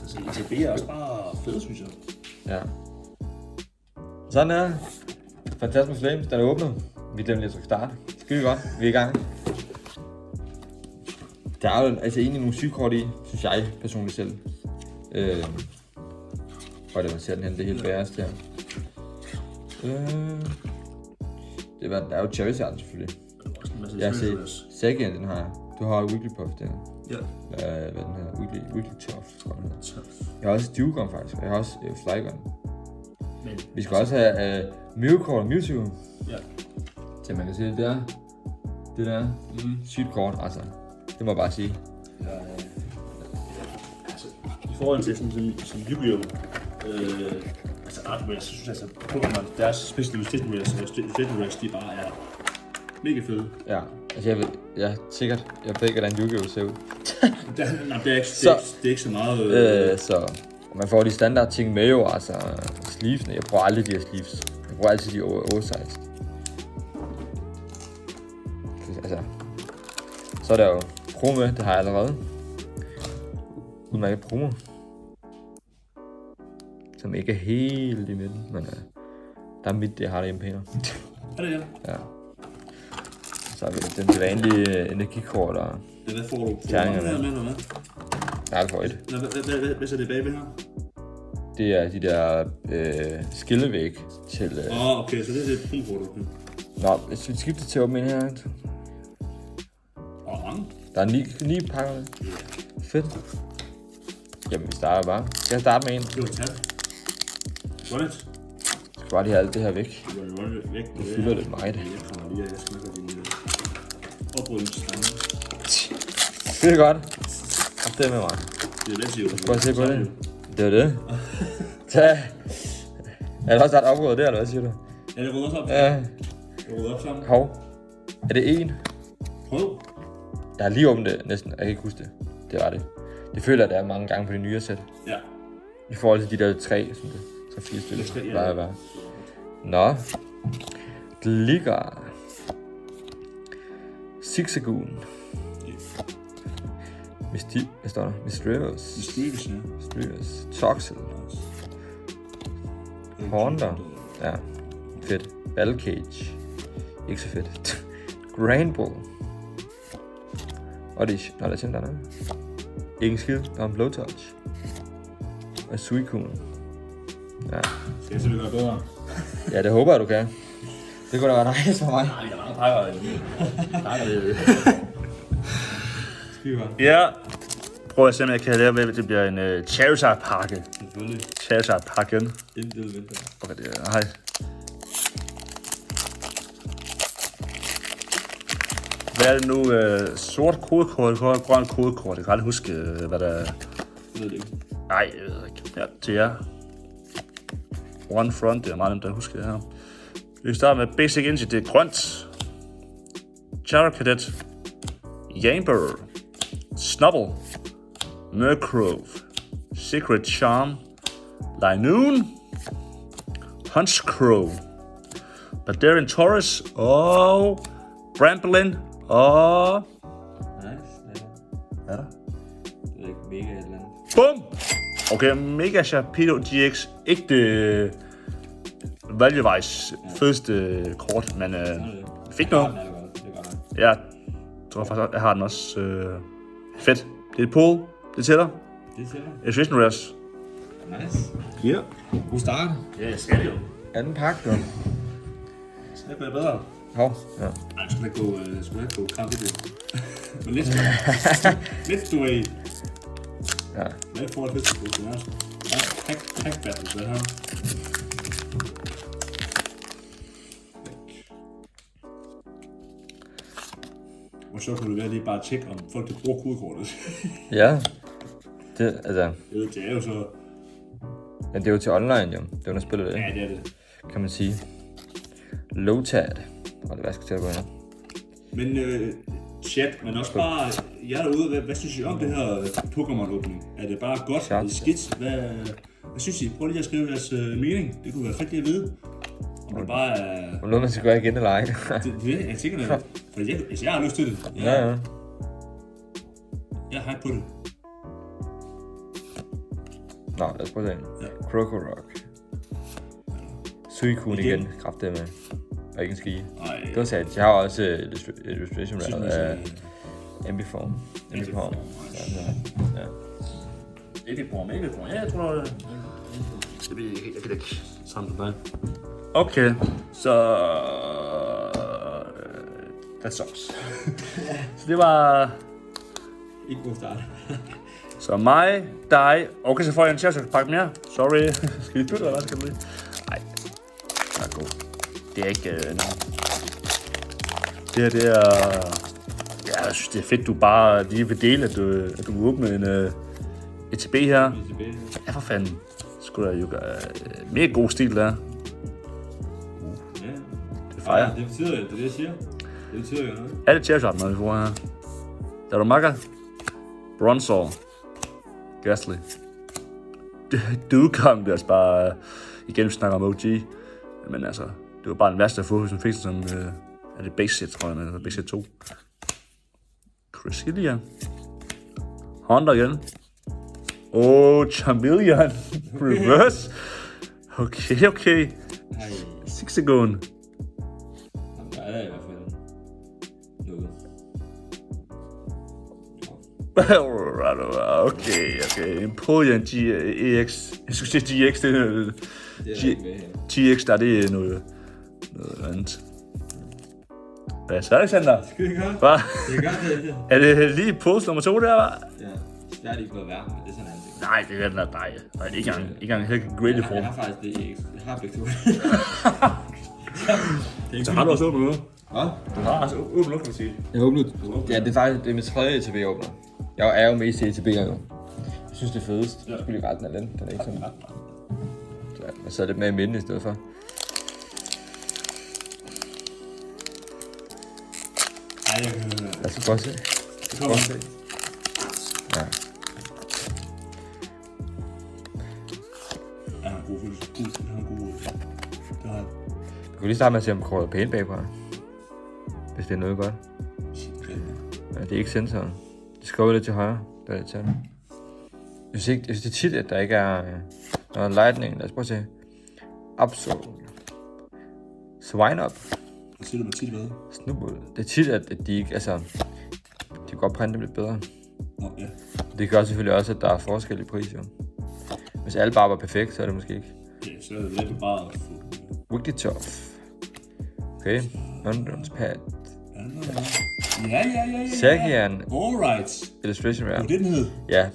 Altså, ETB er også bare fed, synes jeg. Ja. Sådan er Phantasmal Flames, den er åbnet. Vi glemte lige at trykke start. Skide godt, vi er i gang. Der er jo altså egentlig nogle sygekort i, synes jeg personligt selv. Og det man ser den hen, det er helt bærest her. Der er jo Charizard selvfølgelig. Jeg har set Sagan, den har jeg. Du har Wigglypuff, den her. Ja. Hvad den her? Wigglytuff, tror jeg den hedder. Jeg har også Dewgong faktisk, og jeg har også Flygon. Men Vi skal også have Mewkort og Mewtwo. Ja. Så man kan se, det der sygt kort, altså. Det må jeg bare sige. Ja, altså, i forhold til som Yu-Gi-Oh! Altså Artwares, så synes jeg altså, Pokémon, deres Special Rares, de bare er mega fede. Ja, altså jeg ved ikke, hvordan Yu-Gi-Oh! Ser ud. det er ikke så meget... Så man får de standard ting med jo, altså sleevesene. Jeg bruger aldrig de her sleeves. Jeg bruger altid de oversized. Altså, så er der jo promo, det har jeg allerede. Udmærket promo. Som ikke er helt i midten, men der er midt, jeg har det pæner. Er det ja? Ja. Så har vi den til vanlige energikort og hvad får du? terninger med. Hvad? Nej, jeg får et. Hvad er det bagved her? Det er de der skillevæg til... Okay, så det er det promokort, okay. Nå, hvis vi skifter til at åbne her. Mange? Der er 9 pakker med. Fedt. Jamen, vi starter bare. Skal jeg starte med en? Det var tabt. Hvordan? Jeg skal bare lige have alt det her væk. Det fylder lidt meget. Jeg kommer lige, jeg skal nok have din oprydningsslange. Det er godt. Og det med mig. Det er lidt jeg skal bare se på det. Det var det. Tag. Er det også ret opryddet der, eller hvad siger du? Ja, det rydder op. Ja. Det rydder op sammen. Hov. Er det en? Prøv. Jeg har lige åbnet det næsten. Jeg kan ikke huske det. Det var det. Det føler jeg, der er mange gange på de nye sæt. Ja. I forhold til de der 3, som det. Så 4 stykker. Plejer at være. Nå. Gligar. Zigzagoon. Hvad står der? Misterious. Misterious. Toxel. Honda. Ja. Fedt. Battle Cage. Ikke så fedt. Grand Bull. Og det er... Nå, der er simpelthen der. Ikke en skid. Der er en Blowtouch. Og Suicune. Ja. Skal jeg selvfølgelig gøre bedre? Ja, det håber jeg, du kan. Det kunne da være nice for mig. Nej, jeg er meget pakker. Ja. Prøv at se, om jeg kan lære med, at det bliver en Charizard-pakke. Selvfølgelig. Charizard-pakken. Intet vinter. Okay, det er... Hej. Hvad er det nu? Sort kodekort, grøn kodekort. Jeg kan aldrig huske, hvad der er. Jeg ved det ikke. Nej, jeg ved ikke. Ja, til jer. One Front, det er meget nemt at huske det her. Vi starter med Basic Energy, det er grønt. Charcadet. Yamper. Snubble. Murkrove. Secret Charm. Linoon. Hunchcrow. Badarian Taurus. Og Bramblin. Og... Nice. Hvad er der? Det er ikke mega et eller andet. Bum! Okay, Mega Sharpedo GX. Ikke det value-wise fedeste kort, men fik noget. Jeg tror faktisk, jeg har den også. Fedt. Det er et pool. Det tæller. Illustration Rares. Nice. Ja. God start. Ja, jeg skal det jo. Anden pakke, jo. Skal jeg gøre bedre? Hov. Ja. Nej, jeg skulle ikke gå kamp i det. Men lidt du af. Ja. Men jeg får et fedt på det her. Pack battle, det her. Og så kunne det være lige bare at tjekke, om folk der bruger kodekortet. Ja. Det, altså... Jeg ved, det er jo så... Men det er jo til online, jo. Det er jo, når spiller det. Ja, det er det. Kan man sige. Lotad. Og det er, jeg skal til at gå her. Men chat, men også bare jer derude, hvad synes I om det her Pokémon-åbning? Er det bare godt eller skidt? Hvad synes I? Prøv lige at skrive jeres mening. Det kunne være fedt at vide. Om det bare er... Om noget, man skal gøre igen eller ej. det jeg tænker det. For jeg har lyst til det. Ja. Jeg har hype på det. Nå, lad os prøve at se. Ja. Crocorock. Suicune igen, kraftedeme. Og ikke en ski. Nej. Det var sandt. Jeg har også illustration af Ambiform. Ja. Epiform. Ja, jeg tror, det ved jeg ikke. Jeg kan ikke sammen som dig. Okay, så... That sucks. Så det var... Ikke god start. Så mig, dig... Okay, så får jeg en Charizard-pakke mere. Sorry. Skal vi bytte, eller hvad skal det blive? Nej. Det er god. Det er ikke... Det her, det er... Ja, jeg synes, det er fedt, du bare lige vil dele, at du åbner en ETB her. Ja, for fanden. Skulle der jo mere god stil der. Ja. Det fejrer. Det betyder jo, det er det, jeg siger. Det betyder jo noget. Alle Charizard, når vi får her. Der er du makker. Bronzor. Gastly. Dugong, det er altså bare... igen, vi snakker om OG. Men altså, det var bare den værste at få, hvis man fik sådan som... er det base set, tror jeg, eller base set 2. Cresselia. Honda igen. Charmeleon. Reverse. Okay. Zigzagoon. Der er i hvert fald noget. Okay. Empoleon GX. Jeg skulle sige GX, det er GX, der er det noget andet. Hvad så, Alexander? Skal vi gøre? Hvad? Det gør det. Er det lige post nummer 2 der, var? Ja, det er ikke noget værd, men det er sådan en ting. Nej, det er den der dig. Nej, ikke engang helt great form. Jeg har faktisk det ikke. Jeg har begge to. Så har du også åbnet noget? Hvad? Du har altså åbnet noget, kan man sige. Jeg har åbnet. Ja, det er faktisk det er min tredje ETB, jeg åbner. Jeg er jo mest i ETB'er jo. Jeg synes, det er fedest. Jeg skulle lige rette den af den. Den er ikke sådan. Så jeg sad lidt mere i midten i stedet for. Ej, jeg kan høre. Lad os prøve at se. Ja. Jeg har en god følelse. Jeg har en god... Det har jeg. Vi kunne lige starte med at se, om der er pæne bagpå. Hvis det er noget godt. Ja, det er ikke sensoren. Det skal lidt til højre. Der er lidt til. Jeg synes det er tit, at der ikke er noget lightning. Lad os prøve at se. Absol. Swine up. Hvad siger du med tit hvad? Snubble. Det er tit, at de ikke, altså... De kan godt printe dem lidt bedre. Nå, ja. Det gør selvfølgelig også, at der er forskel i pris, jo. Hvis alle bare var perfekt, så er det måske ikke. Ja, så er det lidt bare at få... Wigglytuff. Okay. Undrums pad. Ja. Sagian. Alright. Illustration Rare. Det den hed. Ja.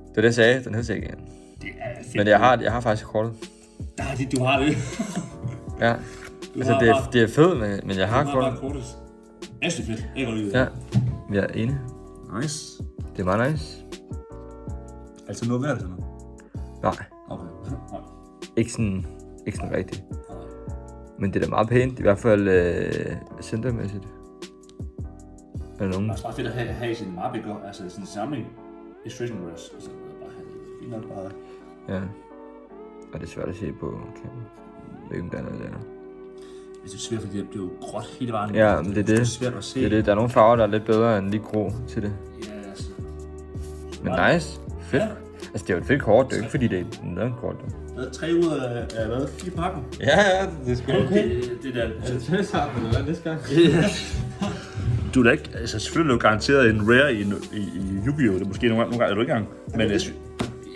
Det er det, jeg sagde. Den hed Sagian. Det er fedt. Men jeg har faktisk kortet. Nej, du har det. Ja. Altså, det er fedt, men jeg har kortet. kortet. Er det fedt? Jeg kan godt lide det. Ja. Jeg er enig. Nice. Det er meget nice. Altså noget værd til noget? Nej. Okay. Ikke sådan rigtigt. Men det er da meget pænt. I hvert fald centermæssigt. Er der nogen? Det er bare fedt at have sin mapper, altså sådan en samling. Illustration Rares. Altså, bare have det fint nok bare. Ja. Og det er svært at se på kamera. Jeg ved ikke, om der er noget der. Det er svært, fordi det er jo gråt hele vejen. Ja, men det er det. Det er svært at se. Det er det. Der er nogle farver, der er lidt bedre end lige grå til det. Ja, altså. Men nice. Fedt. Ja. Altså, det er jo et fedt kort. Det er jo ikke, fordi det er en kort. Hvad? 3 ud af hvad? 4 pakker? Ja, det er sgu Okay. Det er da... det tøjsart, eller hvad næste gang? Du er da ikke... Altså, selvfølgelig er du garanteret en rare i Yu-Gi-Oh! Det er måske nogle gange er du ikke engang. Men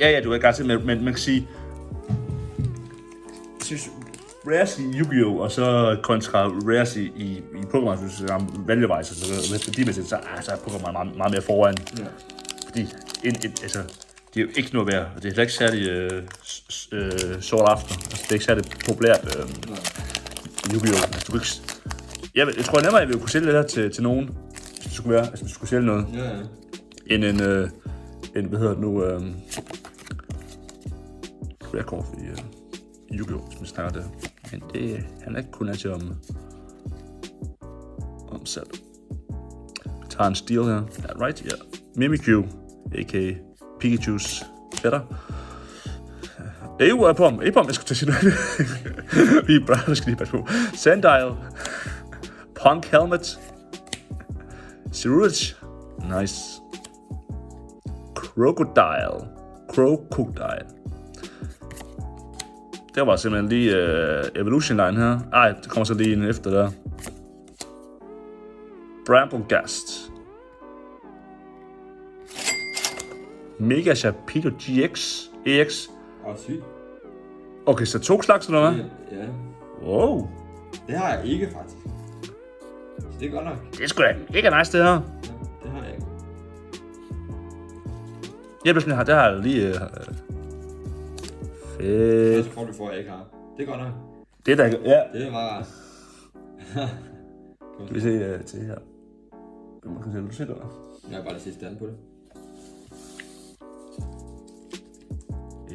ja, du er garanteret, men man kan sige... Jeg synes, rares i Yu-Gi-Oh! Og så kontra rares i Pokémon, hvis du skal valgevejs, så værdimæssigt, så er Pokémon meget mere foran. Ja. Fordi, altså, det er jo ikke noget værd, og det er heller ikke særlig sort aften. Altså, det er ikke særlig populært i Yu-Gi-Oh! Altså, du kan ikke... Jeg tror nemmere, at vi kunne sælge det her til nogen, hvis det skulle være, altså hvis du skulle sælge noget, end en hvad hedder det nu, rekord i Yu-Gi-Oh! Hvis man snakker det. Men det handler ikke kun altid om salg. Vi tager en stil her. Yeah, right? Ja. Yeah. Mimikyu, a.k.a. Pikachu's fætter. Apom, jeg skulle til at sige noget. Vi er bare, skal lige passe på. Sandile. Punk Helmet. Ceruledge. Nice. Crocodile. Crocodile. Det var simpelthen lige Evolution Line her. Ej, det kommer så lige en efter der. Bramblegast. Mega Sharpedo GX. EX. Sygt. Okay, så 2 slags eller hvad? Ja. Wow. Det har jeg ikke, faktisk. Så det er godt nok. Det er sgu da ikke nice, det her. Ja, det har jeg ikke. Jeg bliver sådan her, det har jeg lige... fedt. Så får du for, at jeg ikke har. Det er godt nok. Det der, ja. Det er meget rart. Skal vi se til her. Hvem kan du se det, eller? Jeg har bare lige set stand på det.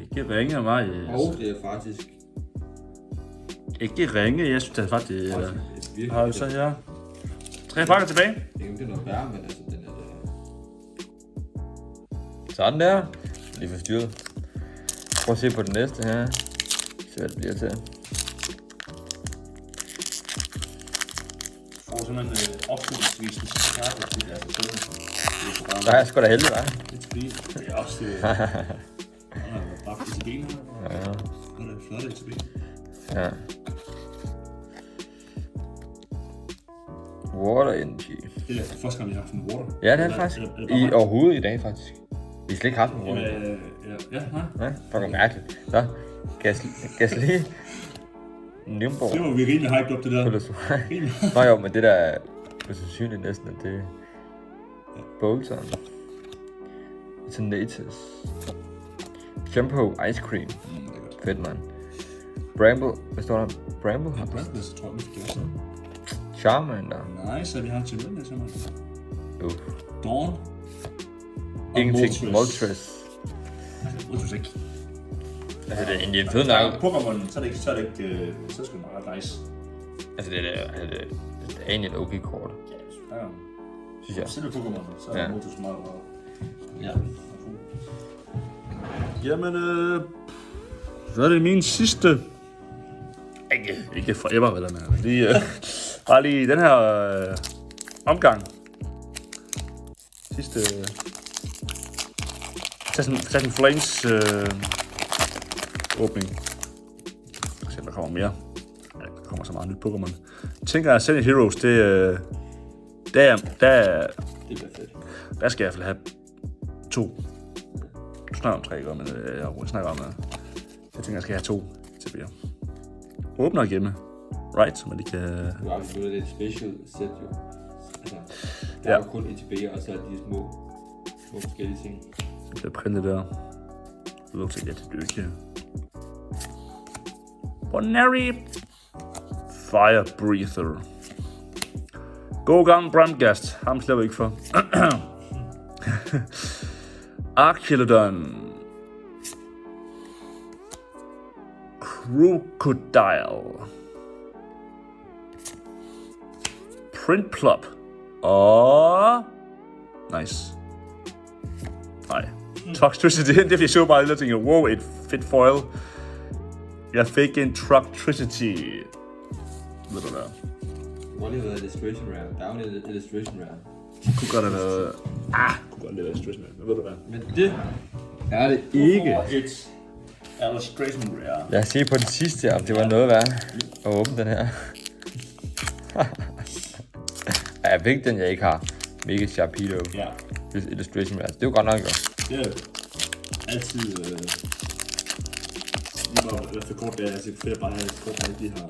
Ikke ringe af mig. Det er faktisk... Ikke ringe, jeg synes det er faktisk... et virkelig... Har vi så her. 3 pakker tilbage. Det er ikke noget værre, men altså den er... Sådan der. Lige forstyrret. Prøv at se på den næste her. Se hvad det bliver til. Får simpelthen opstillingsvis en kærlighed til deres sådan. Der er sgu da heldig, hva'? Det er også... bare til benene. Ja. Det er flot til benene. Ja. Water Energy. Det er første gang, vi har haft en water. Ja, det er det faktisk. I overhovedet i dag, faktisk. Vi har slet ikke haft en water. Ja, nej. Ja, fucking mærkeligt. Så, Gasly. Nimborg. Det var vi rimelig hyped op, det der. Nå jo, men det der er sandsynligt næsten, at det er Bolton. Ignatius. Shampoo Ice Cream. Fedt, mand. Bramble. Hvad står der? Bramble? Ja, Bramble, så tror jeg, vi skal også. Charmander. Nice, at vi har til den, simpelthen. Dawn. Ingenting. Moltres. Moltres ikke. Altså, det er en fed navn. Pokémon, så er det ikke, så er det meget nice. Altså, det er egentlig et okay kort. Ja, synes jeg. Selv Pokémon, så er Moltres meget bra. Ja. Jamen, så er det min sidste. Ikke forever, hvad den er. Lige, bare lige den her omgang. Sidste Assassin's Flames åbning. Jeg se, der kommer mere. Ja, der kommer så meget nyt Pokémon. Jeg tænker, at Ascended Heroes, der Det bliver fedt. der skal jeg i hvert fald have 2. Du snakker om 3, men jeg snakker om, jeg tænker, jeg skal have 2 tilbage. Åbner og gemme. Right, så man lige kan... Du har besluttet, det er et special set, jo. Altså, der er jo kun ETB'er, og så er de små forskellige ting. Det bliver printet der. Det lugter til, at det bliver ikke... Ordinary Fire Breather. God gang, Bramblegast. Ham slipper ikke for. Archelodon. Crocodile. Printplop. Og... Nice. Nej. Toxtricity. Det bliver så bare lidt og tænker, wow, et fedt foil. Jeg fik en Toxtricity. Ved du hvad? Det kunne lige have været Illustration Rare. Der er jo en Illustration Rare. Kunne godt have været... kunne godt have været Illustration Rare. Ved du hvad? Men det er det ikke. Et Illustration Rare. Jeg har set på den sidste, om det var noget værd at åbne den her. Jeg fik den, jeg ikke har. Mega Sharpedo. Ja. Illustration Rare. Det er jo godt nok, jo. Det er altid... lige bare efter kort, det er altid flere bare have kort, de har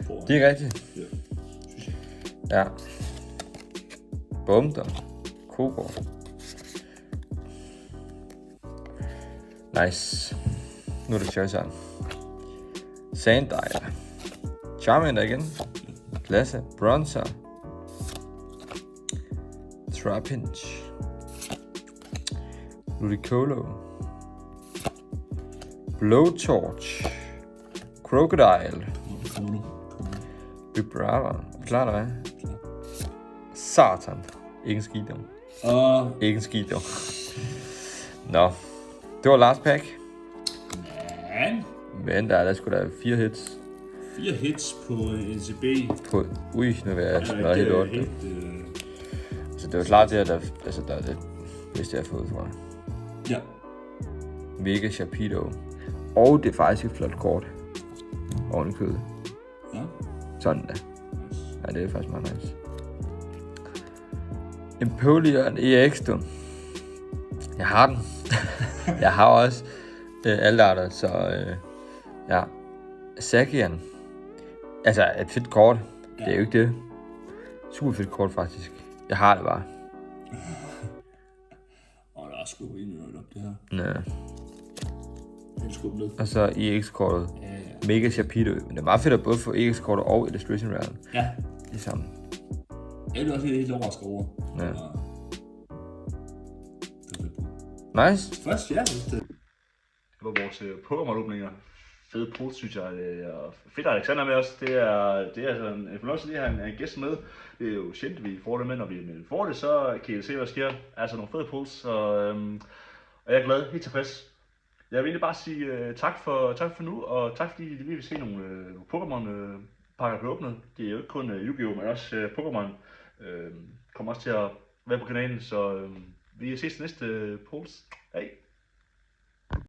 på. Det er rigtigt. Ja. Ja. Bumter. Kogård. Nice. Nu er det Charizard. Sandile. Charmander igen. Glasse. Bronzer. Trapinch. Ludicolo. Blowtorch. Crocodile. Vibrava. Klar hvad? Satan. Ikke en skid dog. Ikke en skid dog. Nå. Det var last pack. Men der sgu da 4 hits. 4 hits på ECB. På, nu vil jeg smadre helt lort. Så det var klart det, at der er det bedste, jeg har fået, tror jeg. Ja. Mega Sharpedo. Og det er faktisk et flot kort. Oven i kødet. Ja. Sådan da. Ja, det er faktisk meget nice. Empoleon EX, du. Jeg har den. Jeg har også alle arter, så ja. Zacian. Altså, et fedt kort. Det er jo ikke det. Super fedt kort, faktisk. Jeg har det bare. Og der er sgu endnu noget op det her. Ja. Den sgu ned. Og så EX-kortet. Ja. Mega Sharpedo. Men det er meget fedt at både få EX-kortet og Illustration Rare. Ja. Det er sammen. Jeg er også helt overrasket over. Ja. Det Nice. først, ja. Det var vores Pokémon-åbninger. Fede pose, synes jeg. Og fedt, Alexander med os. Det er altså en fornøjelse lige at have en gæst med. Det er jo sjældent, vi får det med. Når vi får det, så kan I se, hvad der sker. Altså nogle fede pose, og jeg er glad, helt tilfreds. Jeg vil egentlig bare sige tak for nu, og tak fordi vi vil se nogle Pokémon-pakker blive åbnet. Det er jo ikke kun Yu-Gi-Oh, men også Pokémon. Kommer også til at være på kanalen, så vi ses næste polls. Hej!